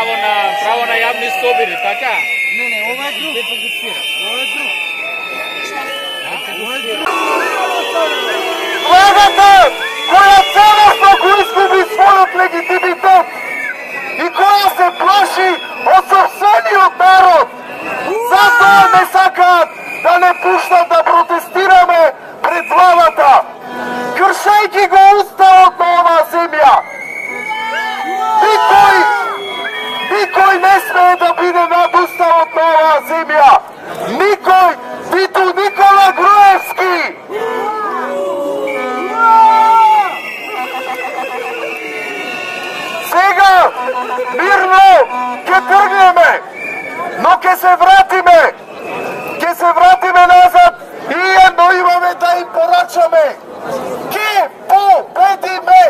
pravo na javni sobir, така? Не, ова е друг. Ова е друг. Владата, која целосно го изгуби својот легитимитет и која се плаши од собствениот народ, затоа не сакаат да не пуштат да протестираме пред владата, кршејќи го уставот на оваа земја. Никој не смее да биде над уставот на оваа земја. Никој, ниту Никола Груевски. Сега мирно ќе тргнеме, но ќе се вратиме назад и едно имаме да им порачаме. Ке победиме!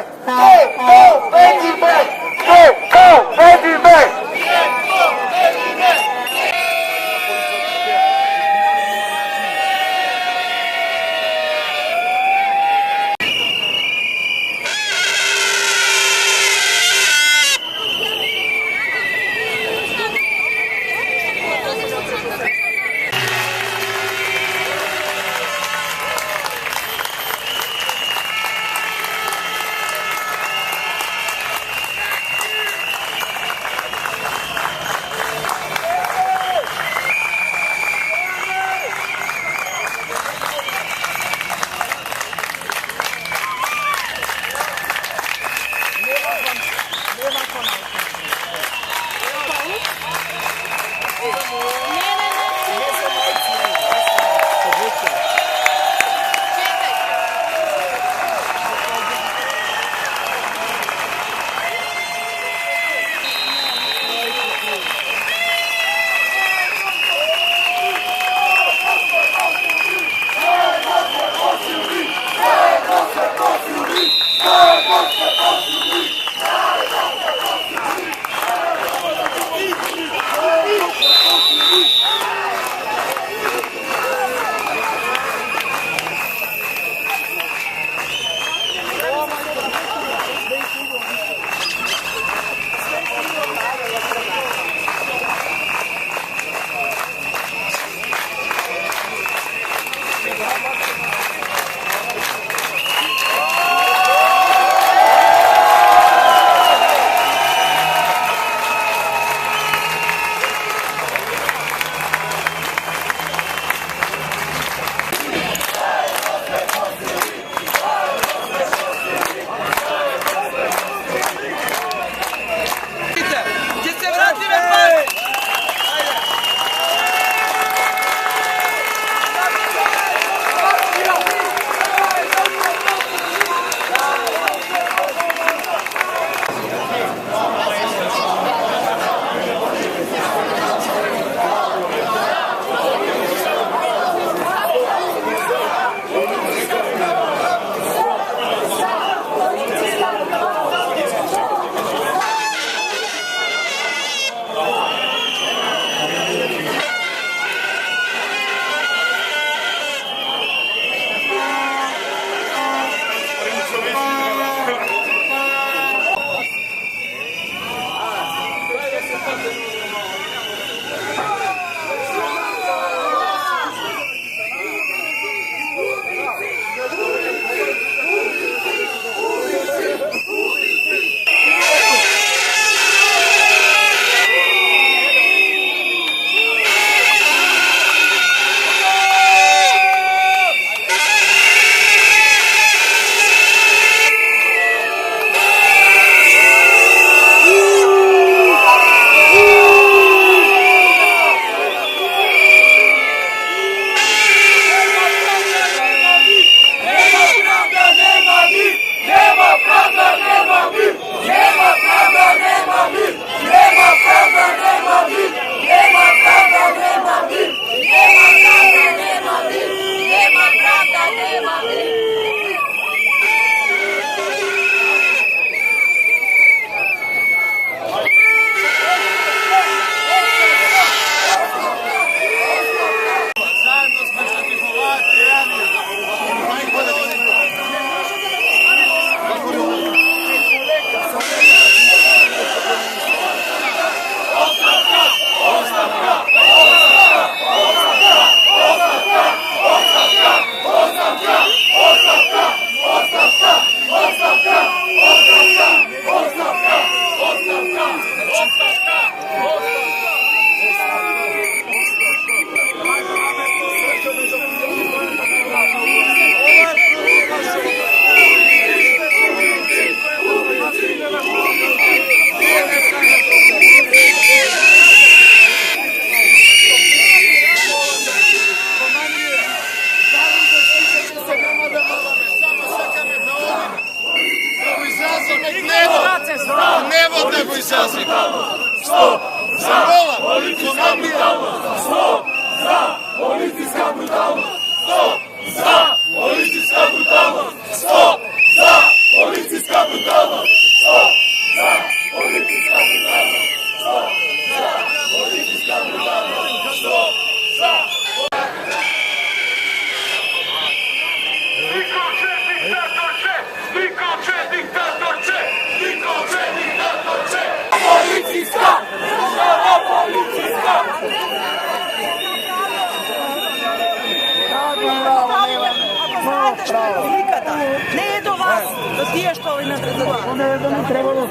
Znate što je nikada. Ne je do vas, do tije što ovi nadredovali. Ne bi trebalo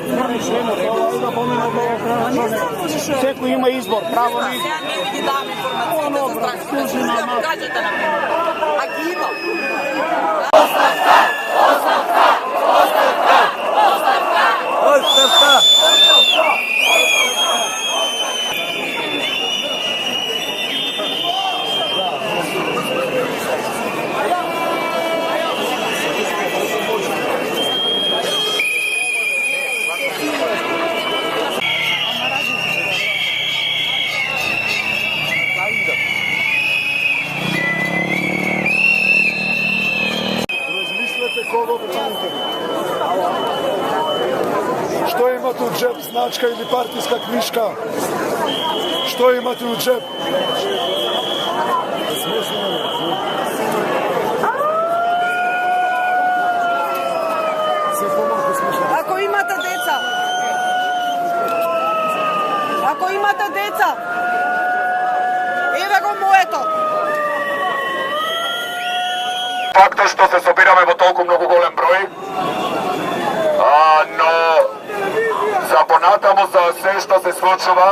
Seko ima izbor, pravo mi. Ja ne vidi dam informacije za stranku. Kažete nam. Agino. Ostavka! Ostavka! Ostavka! Ostavka! Ostavka! Što imate u džep, značka ili partijska knjiška? Što imate u džep? Ako imate deca, evo go moje to. Факта што се собираме во толку многу голем број, но за понатаму, за се што се случува,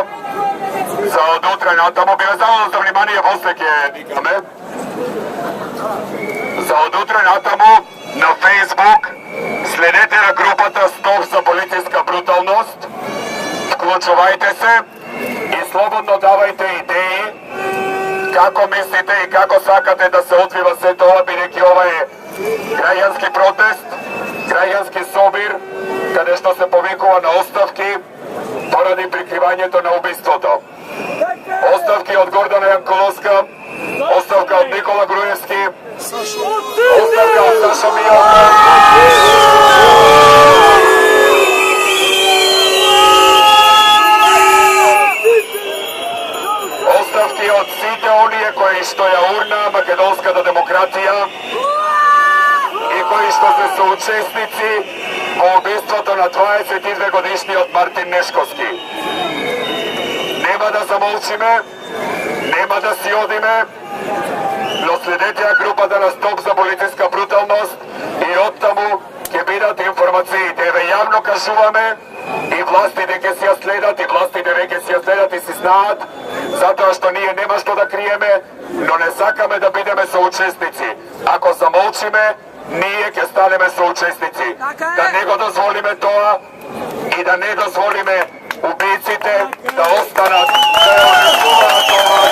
за од утре натаму, би ве замолил за внимание, после ќе викаме. За од утре натаму на Facebook следете на групата Стоп за полициска бруталност, вклучувајте се и слободно давајте идеи како мислите и како сакате да се одвива се тоа, бидејќи ова е граѓански протест, граѓански собир, каде што се повикува на оставки поради прикривањето на убиството. Оставки од Гордана Јанкуловска, оставка од Никола Груевски, оставка од Сашо Мијов. Оставки од сите оние кои што ја урна македонската демократија и кои што се соучесници во убиството на 22 годишниот Мартин Нешковски. Нема да замолчиме, нема да си одиме, но следете ја групата на Стоп за полициска бруталност и оттаму ќе бидат информациите. Ве јавно кажуваме и властите ќе си ја следат, и властите веќе си ја следат и си знаат, затоа што ние нема што да криеме, но не сакаме да бидеме соучесници. Ако замолчиме, ние ќе станеме соучесници. Да не го дозволиме тоа и да не дозволиме убийците да останат, да ја това